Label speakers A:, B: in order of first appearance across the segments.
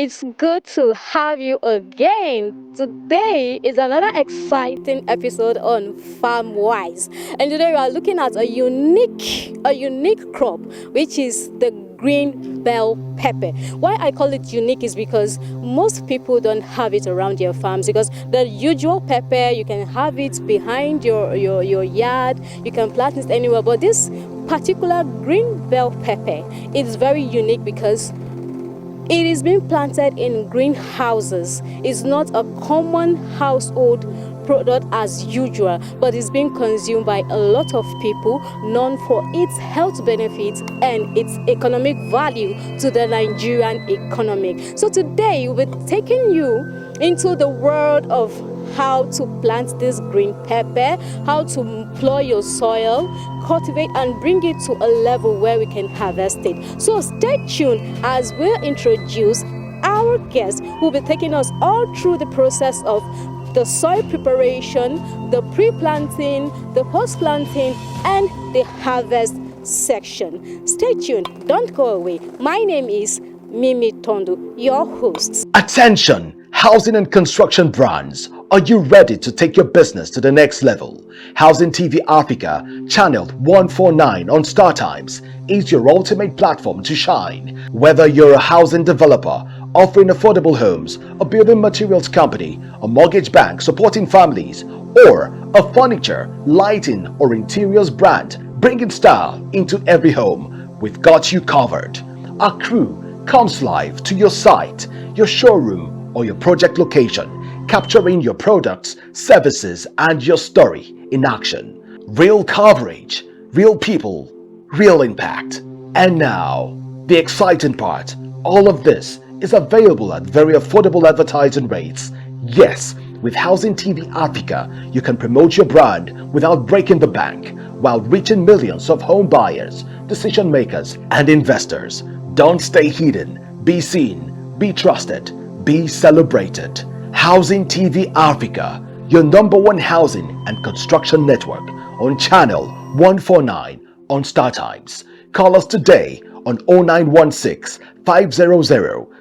A: It's good to have you again. Today is another exciting episode on Farm Wise, and today we are looking at a unique crop, which is the green bell pepper. Why I call it unique is because most people don't have it around their farms, because the usual pepper you can have it behind your yard, you can plant it anywhere, but this particular green bell pepper is very unique because it is being planted in greenhouses. It's not a common household product as usual, but it's being consumed by a lot of people, known for its health benefits and its economic value to the Nigerian economy. So today we'll be taking you into the world of how to plant this green pepper, how to plow your soil, cultivate and bring it to a level where we can harvest it. So stay tuned as we'll introduce our guest who will be taking us all through the process of the soil preparation, the pre-planting, the post-planting, and the harvest section. Stay tuned, don't go away. My name is Mimi Tondo, your host.
B: Attention, housing and construction brands. Are you ready to take your business to the next level? Housing TV Africa, channeled 149 on Star Times, is your ultimate platform to shine. Whether you're a housing developer offering affordable homes, a building materials company, a mortgage bank supporting families, or a furniture, lighting, or interiors brand bringing style into every home, we've got you covered. Our crew comes live to your site, your showroom, or your project location, capturing your products, services, and your story in action. Real coverage, real people, real impact. And now, the exciting part, all of this is available at very affordable advertising rates. Yes, with Housing TV Africa, you can promote your brand without breaking the bank, while reaching millions of home buyers, decision makers, and investors. Don't stay hidden, be seen, be trusted, be celebrated. Housing TV Africa, your #1 housing and construction network, on channel 149 on Star Times. Call us today on 0916 500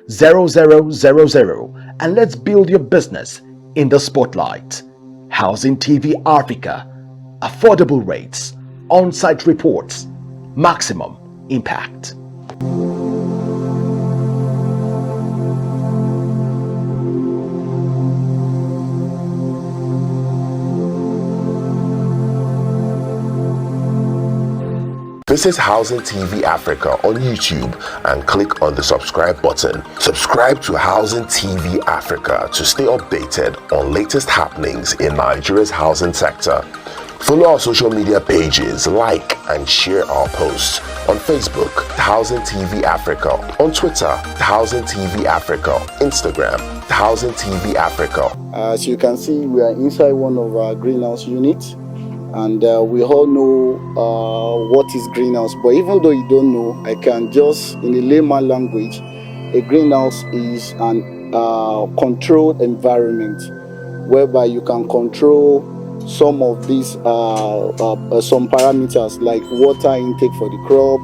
B: 0000 and let's build your business in the spotlight. Housing TV Africa, affordable rates, on-site reports, maximum impact.
C: Visit Housing TV Africa on YouTube and click on the subscribe button. Subscribe to Housing TV Africa to stay updated on latest happenings in Nigeria's housing sector. Follow our social media pages, like and share our posts on Facebook, Housing TV Africa, on Twitter, Housing TV Africa, Instagram, Housing TV Africa.
D: As you can see, we are inside one of our greenhouse units. And we all know what is greenhouse, but even though you don't know, I can just, in a layman language, a greenhouse is an controlled environment whereby you can control some of these some parameters like water intake for the crop,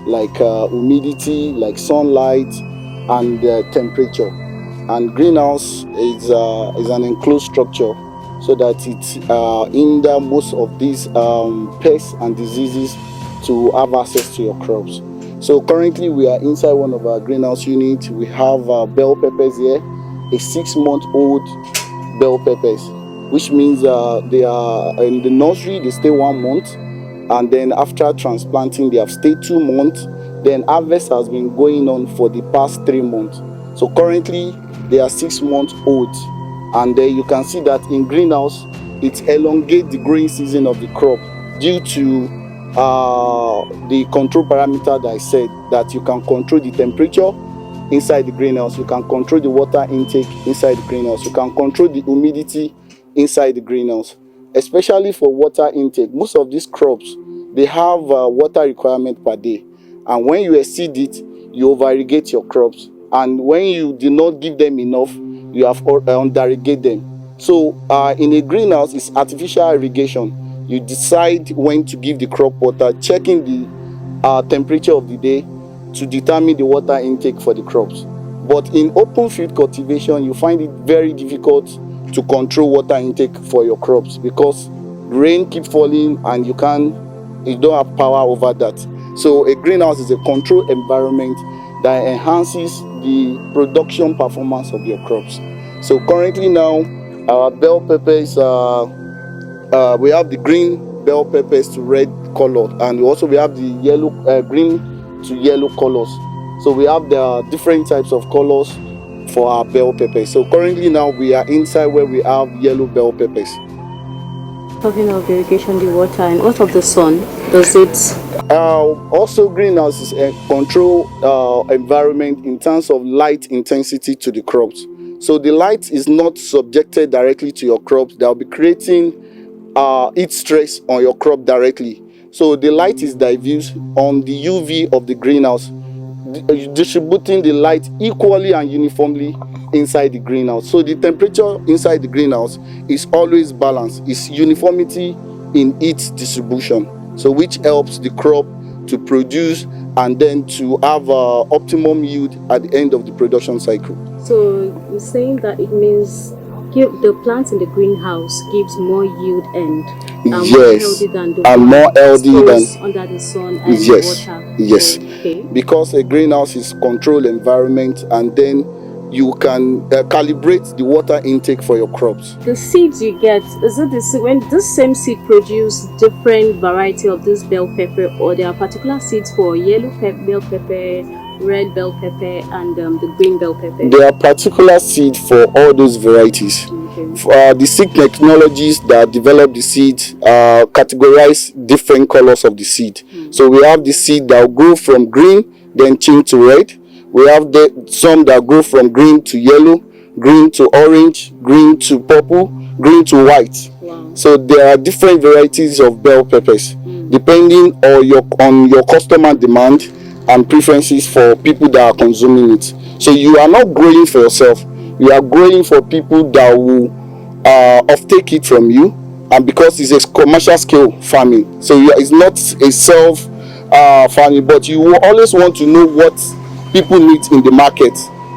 D: like humidity, like sunlight, and temperature. And greenhouse is an enclosed structure, so that it hinder most of these pests and diseases to have access to your crops. So currently we are inside one of our greenhouse units. We have bell peppers here, a 6-month-old bell peppers, which means they are in the nursery, they stay 1 month, and then after transplanting they have stayed 2 months. Then harvest has been going on for the past 3 months. So currently they are 6 months old. And you can see that in greenhouse, it elongates the growing season of the crop due to the control parameter that I said, that you can control the temperature inside the greenhouse, you can control the water intake inside the greenhouse, you can control the humidity inside the greenhouse. Especially for water intake, most of these crops, they have water requirement per day. And when you exceed it, you over-irrigate your crops. And when you do not give them enough, you have under-irrigate them. So in a greenhouse, it's artificial irrigation. You decide when to give the crop water, checking the temperature of the day to determine the water intake for the crops. But in open field cultivation, you find it very difficult to control water intake for your crops because rain keeps falling and you don't have power over that. So a greenhouse is a controlled environment that enhances the production performance of your crops. So currently now, our bell peppers, we have the green bell peppers to red color, and also we have the yellow, green to yellow colors. So we have the different types of colors for our bell peppers. So currently now we are inside where we have yellow bell peppers.
A: Talking of irrigation, the water, and what of the sun? Does it?
D: Also, greenhouse is a control environment in terms of light intensity to the crops. So the light is not subjected directly to your crops. They'll be creating heat stress on your crop directly. So the light is diffused on the UV of the greenhouse, distributing the light equally and uniformly inside the greenhouse. So the temperature inside the greenhouse is always balanced. It's uniformity in its distribution, so which helps the crop to produce and then to have optimum yield at the end of the production cycle.
A: So you're saying that it means the plants in the greenhouse gives more yield and more healthy than the
D: and more healthy than
A: under the sun and water.
D: Yes, okay. Because a greenhouse is controlled environment, and then you can calibrate the water intake for your crops.
A: The seeds you get, is it when this same seed produce different variety of this bell pepper, or there are particular seeds for yellow bell pepper, red bell pepper, and the green bell pepper?
D: There are particular seed for all those varieties. Okay. The seed technologies that develop the seed categorize different colors of the seed. So we have the seed that will grow from green, then change to red. We have some that grow from green to yellow, green to orange, green to purple, green to white. Wow. So there are different varieties of bell peppers, depending on your customer demand and preferences for people that are consuming it. So you are not growing for yourself, you are growing for people that will offtake it from you, and because it's a commercial scale farming, so it's not a self farming, but you will always want to know what people need in the market.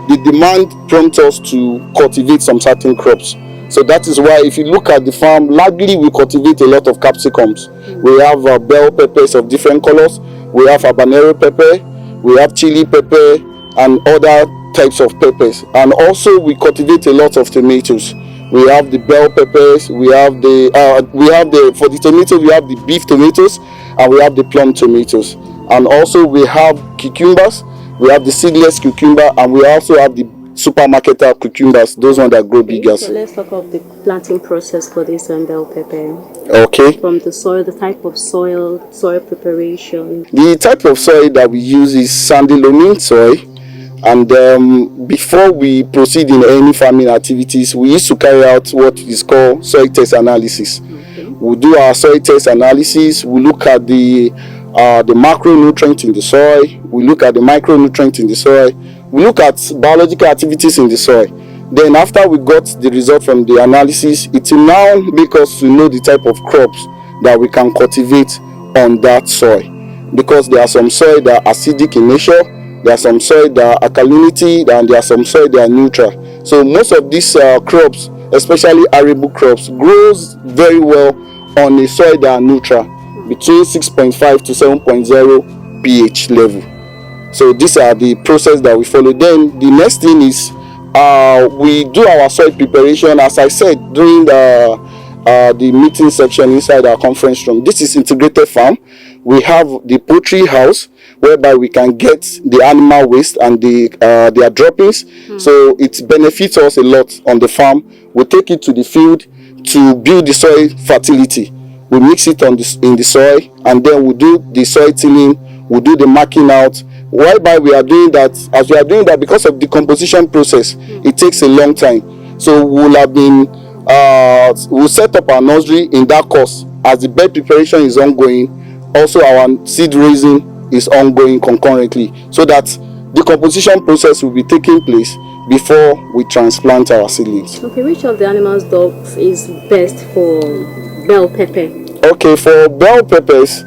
D: The demand prompts us to cultivate some certain crops. So that is why if you look at the farm, largely we cultivate a lot of capsicums. We have bell peppers of different colors. We have habanero pepper, we have chili pepper, and other types of peppers. And also we cultivate a lot of tomatoes. We have the bell peppers, for the tomatoes we have the beef tomatoes, and we have the plum tomatoes. And also we have cucumbers, we have the seedless cucumber, and we also have the supermarket cucumbers, those ones that grow bigger.
A: So let's talk about the planting process for this bell pepper.
D: Okay.
A: From the soil, the type of soil preparation.
D: The type of soil that we use is sandy loamy soil. And before we proceed in any farming activities, we used to carry out what is called soil test analysis. Okay. We do our soil test analysis. We look at the macronutrient in the soil. We look at the micronutrient in the soil. We look at biological activities in the soil. Then after we got the result from the analysis, it will now make us to know the type of crops that we can cultivate on that soil. Because there are some soil that are acidic in nature, there are some soil that are alkalinity, and there are some soil that are neutral. So most of these crops, especially arable crops, grows very well on a soil that are neutral, between 6.5 to 7.0 pH level. So these are the process that we follow. Then the next thing is we do our soil preparation, as I said during the meeting section inside our conference room. This is integrated farm. We have the poultry house whereby we can get the animal waste and their droppings. So it benefits us a lot on the farm. We take it to the field to build the soil fertility. We mix it in the soil, and then we do the soil tilling, we do the marking out. Whereby we are doing that, as we are doing that, because of the decomposition process, it takes a long time. So we'll set up our nursery in that course. As the bed preparation is ongoing, also our seed raising is ongoing concurrently, so that the decomposition process will be taking place before we transplant our seedlings.
A: Okay, which of the animals' dogs is best for bell pepper?
D: Okay, for bell peppers,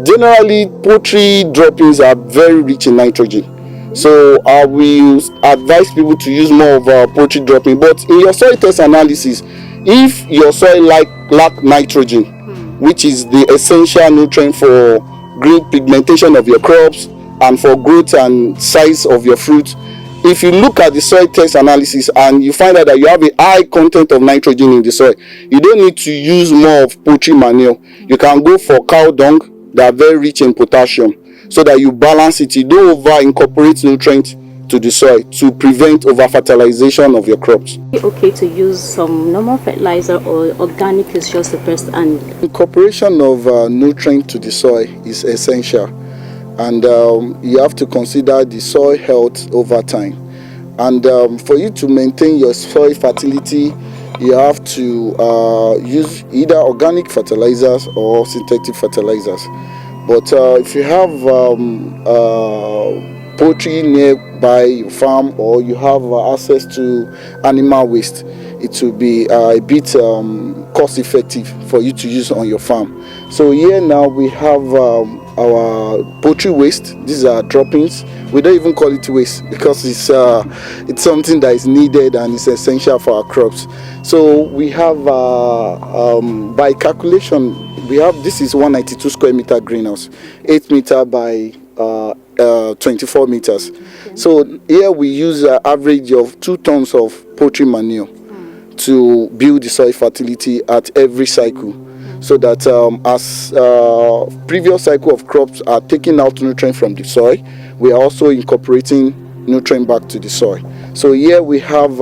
D: generally poultry droppings are very rich in nitrogen. So I will advise people to use more of poultry dropping. But in your soil test analysis, if your soil lack nitrogen, which is the essential nutrient for green pigmentation of your crops and for growth and size of your fruit, if you look at the soil test analysis and you find out that you have a high content of nitrogen in the soil, you don't need to use more of poultry manure. You can go for cow dung that are very rich in potassium, so that you balance it. You don't over incorporate nutrients to the soil to prevent over fertilization of your crops.
A: Okay to use some normal fertilizer, or organic is just the best? And
D: incorporation of nutrient to the soil is essential, and you have to consider the soil health over time. And for you to maintain your soil fertility, you have to use either organic fertilizers or synthetic fertilizers. But if you have poultry nearby your farm, or you have access to animal waste, it will be a bit cost effective for you to use on your farm. So here now we have our poultry waste. These are droppings. We don't even call it waste because it's something that is needed and is essential for our crops. So we have by calculation, we have, this is 192 square meter greenhouse, 8 meter by 24 meters. So here we use an average of 2 tons of poultry manure to build the soil fertility at every cycle, so that as previous cycle of crops are taking out nutrient from the soil, we are also incorporating nutrient back to the soil. So here we have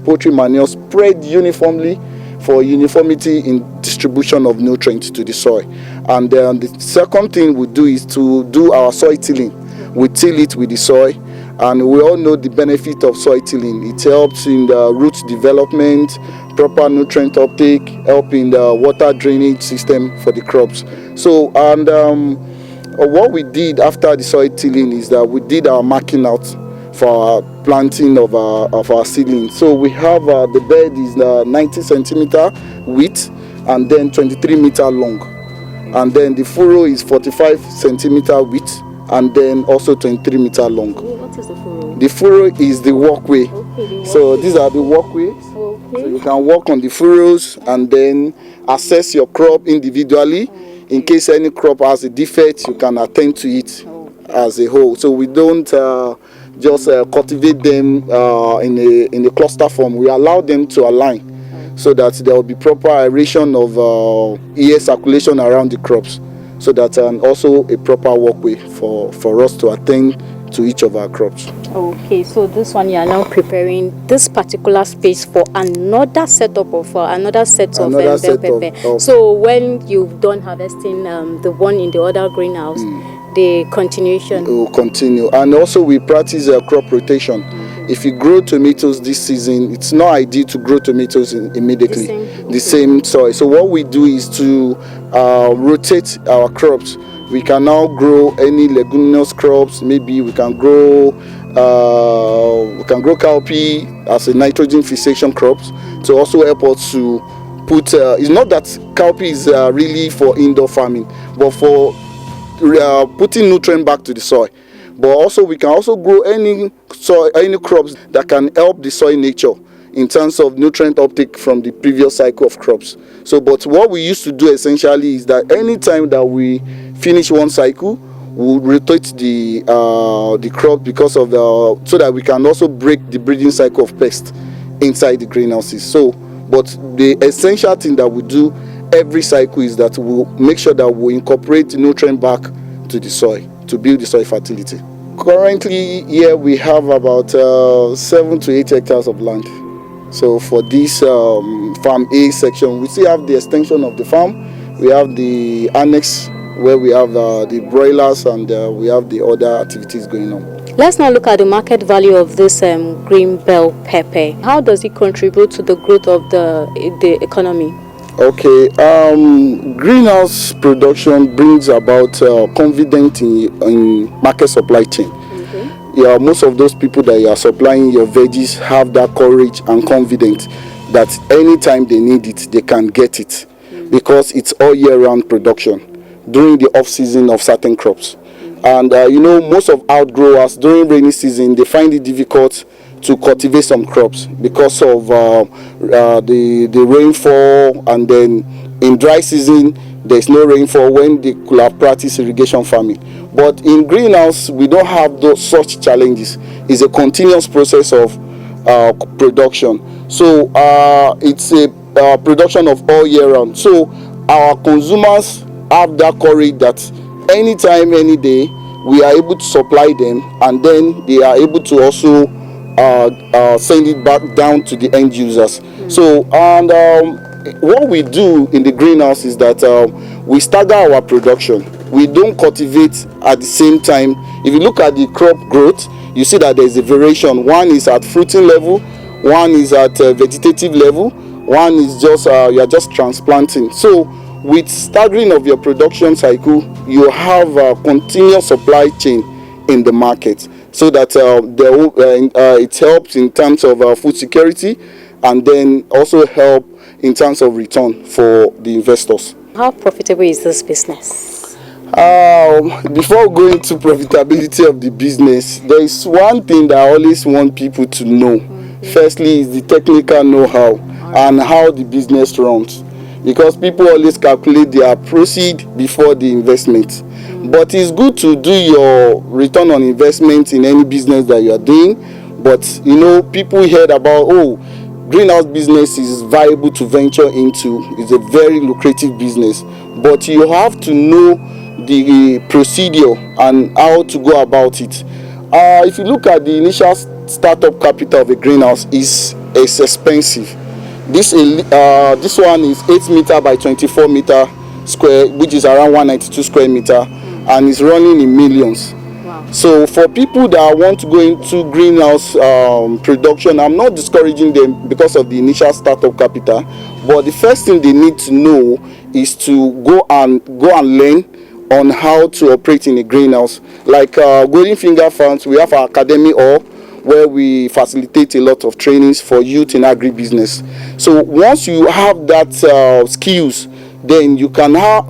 D: poultry manure spread uniformly for uniformity in distribution of nutrients to the soil. And then the second thing we do is to do our soil tilling. We till it with the soil, and we all know the benefit of soil tilling. It helps in the root development, proper nutrient uptake, help in the water drainage system for the crops. So, and what we did after the soil tilling is that we did our marking out for our planting of our seedlings. So we have the bed is 90 centimeter width and then 23 meter long, and then the furrow is 45 centimeter width and then also 23 meter long.
A: what is the furrow?
D: The furrow is the walkway.
A: Okay,
D: So these are the walkways.
A: Okay.
D: So you can walk on the furrows and then assess your crop individually. In case any crop has a defect, you can attend to it as a whole. So we don't just cultivate them in a cluster form. We allow them to align so that there will be proper aeration of air circulation around the crops, so that also a proper walkway for us to attend to each of our crops.
A: Okay, so this one you are now preparing this particular space for another setup of bell pepper. So when you've done harvesting the one in the other greenhouse, the continuation
D: will continue. And also we practice crop rotation. If you grow tomatoes this season, it's not ideal to grow tomatoes immediately the same soil. So what we do is to rotate our crops. We can now grow any leguminous crops. Maybe we can grow cowpea as a nitrogen fixation crops to also help us to put. It's not that cowpea is really for indoor farming, but for putting nutrient back to the soil. But also we can also grow any crops that can help the soil nature in terms of nutrient uptake from the previous cycle of crops. So, but what we used to do essentially is that any time that we finish one cycle, we'll rotate the crop because of so that we can also break the breeding cycle of pests inside the greenhouses. So, but the essential thing that we do every cycle is that we'll make sure that we incorporate the nutrient back to the soil to build the soil fertility. Currently, here we have about 7 to 8 hectares of land. So for this farm A section, we still have the extension of the farm. We have the annex where we have the broilers, and we have the other activities going on.
A: Let's now look at the market value of this green bell pepper. How does it contribute to the growth of the economy?
D: Okay, greenhouse production brings about confidence in market supply chain. Yeah, most of those people that you are supplying your veggies have that courage and confidence that anytime they need it, they can get it, because it's all year round production during the off season of certain crops. And most of outgrowers during rainy season, they find it difficult to cultivate some crops because of the rainfall, and then in dry season there's no rainfall when they could have practiced irrigation farming. But in greenhouse we don't have those such challenges. It's a continuous process of production. So it's a production of all year round. So our consumers have that courage that anytime, any day, we are able to supply them, and then they are able to also send it back down to the end users. So, and what we do in the greenhouse is that we stagger our production. We don't cultivate at the same time. If you look at the crop growth, you see that there's a variation. One is at fruiting level, one is at vegetative level, one is just you are just transplanting. So with staggering of your production cycle, you have a continuous supply chain in the market, so that it helps in terms of food security, and then also help in terms of return for the investors.
A: How profitable is this business?
D: Before going to profitability of the business, there is one thing that I always want people to know. Firstly is the technical know-how and how the business runs, because people always calculate their proceed before the investment. But it's good to do your return on investment in any business that you are doing. But people heard about, greenhouse business is viable to venture into. It's a very lucrative business, but you have to know the procedure and how to go about it. If you look at the initial startup capital of a greenhouse, it's expensive. This one is 8 meter by 24 meter square, which is around 192 square meter, and it's running in millions.
A: Wow.
D: So for people that want to go into greenhouse production, I'm not discouraging them because of the initial startup capital, but the first thing they need to know is to go and learn on how to operate in a greenhouse. Like Golden Finger Farms, we have our academy hall where we facilitate a lot of trainings for youth in agribusiness. So once you have that skills, then you can now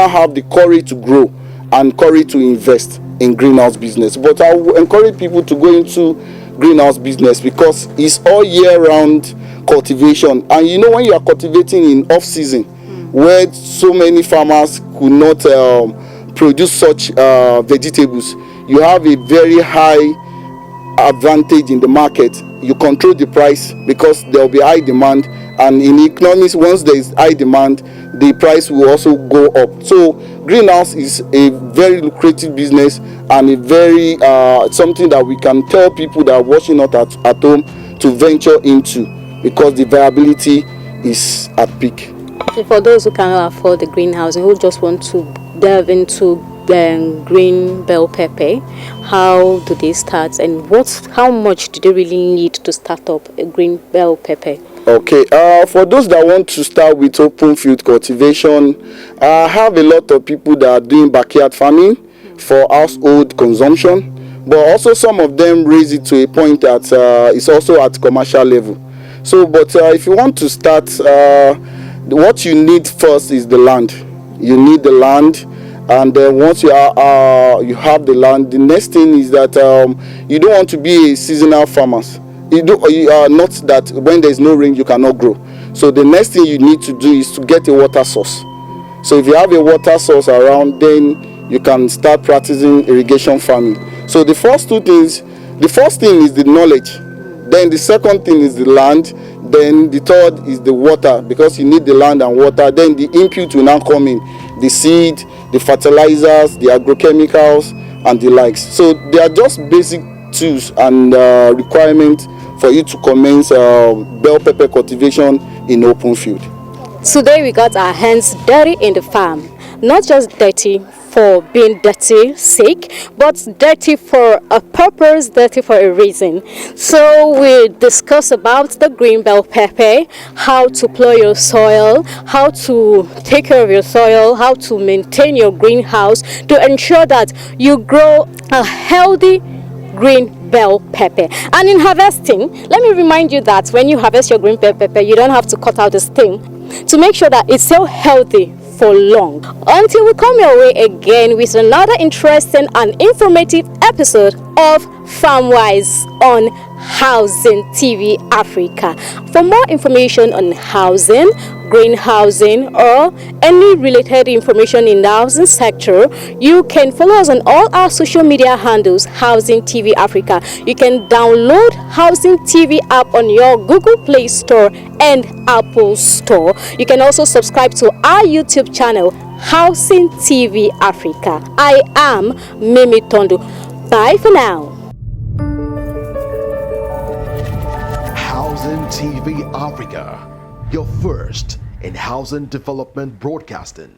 D: have the courage to grow and courage to invest in greenhouse business. But I will encourage people to go into greenhouse business because it's all year round cultivation. And when you are cultivating in off season, where so many farmers could not produce such vegetables, you have a very high advantage in the market. You control the price because there will be high demand, and in economics, once there is high demand, the price will also go up. So greenhouse is a very lucrative business, and a very something that we can tell people that are watching us at home to venture into, because the viability is at peak.
A: For those who cannot afford the greenhouse and who just want to delve into green bell pepper, how do they start, and how much do they really need to start up a green bell pepper?
D: Okay, for those that want to start with open field cultivation, I have a lot of people that are doing backyard farming for household consumption, but also some of them raise it to a point that it's also at commercial level. So, but if you want to start, what you need first is the land. You need the land, and then once you have the land, the next thing is that you don't want to be a seasonal farmer. You are not that when there is no rain you cannot grow. So the next thing you need to do is to get a water source. So if you have a water source around, then you can start practicing irrigation farming. So the first thing is the knowledge, then the second thing is the land, then the third is the water, because you need the land and water. Then the input will now come in, the seed, the fertilizers, the agrochemicals, and the likes. So they are just basic tools and requirements for you to commence bell pepper cultivation in open field.
A: Today we got our hands dirty in the farm. Not just dirty for being dirty sake, but dirty for a purpose, dirty for a reason. So we discuss about the green bell pepper, how to plow your soil, how to take care of your soil, how to maintain your greenhouse to ensure that you grow a healthy green bell pepper. And in harvesting, let me remind you that when you harvest your green bell pepper, you don't have to cut out the stem to make sure that it's still healthy for long. Until we come your way again with another interesting and informative episode of FarmWise on Housing TV Africa. For more information on housing, greenhousing, or any related information in the housing sector, you can follow us on all our social media handles, Housing TV Africa. You can download Housing TV app on your Google Play Store and Apple Store. You can also subscribe to our YouTube channel, Housing TV Africa. I am Mimi Tondo. Bye for now.
B: Housing TV Africa, your first in housing development broadcasting.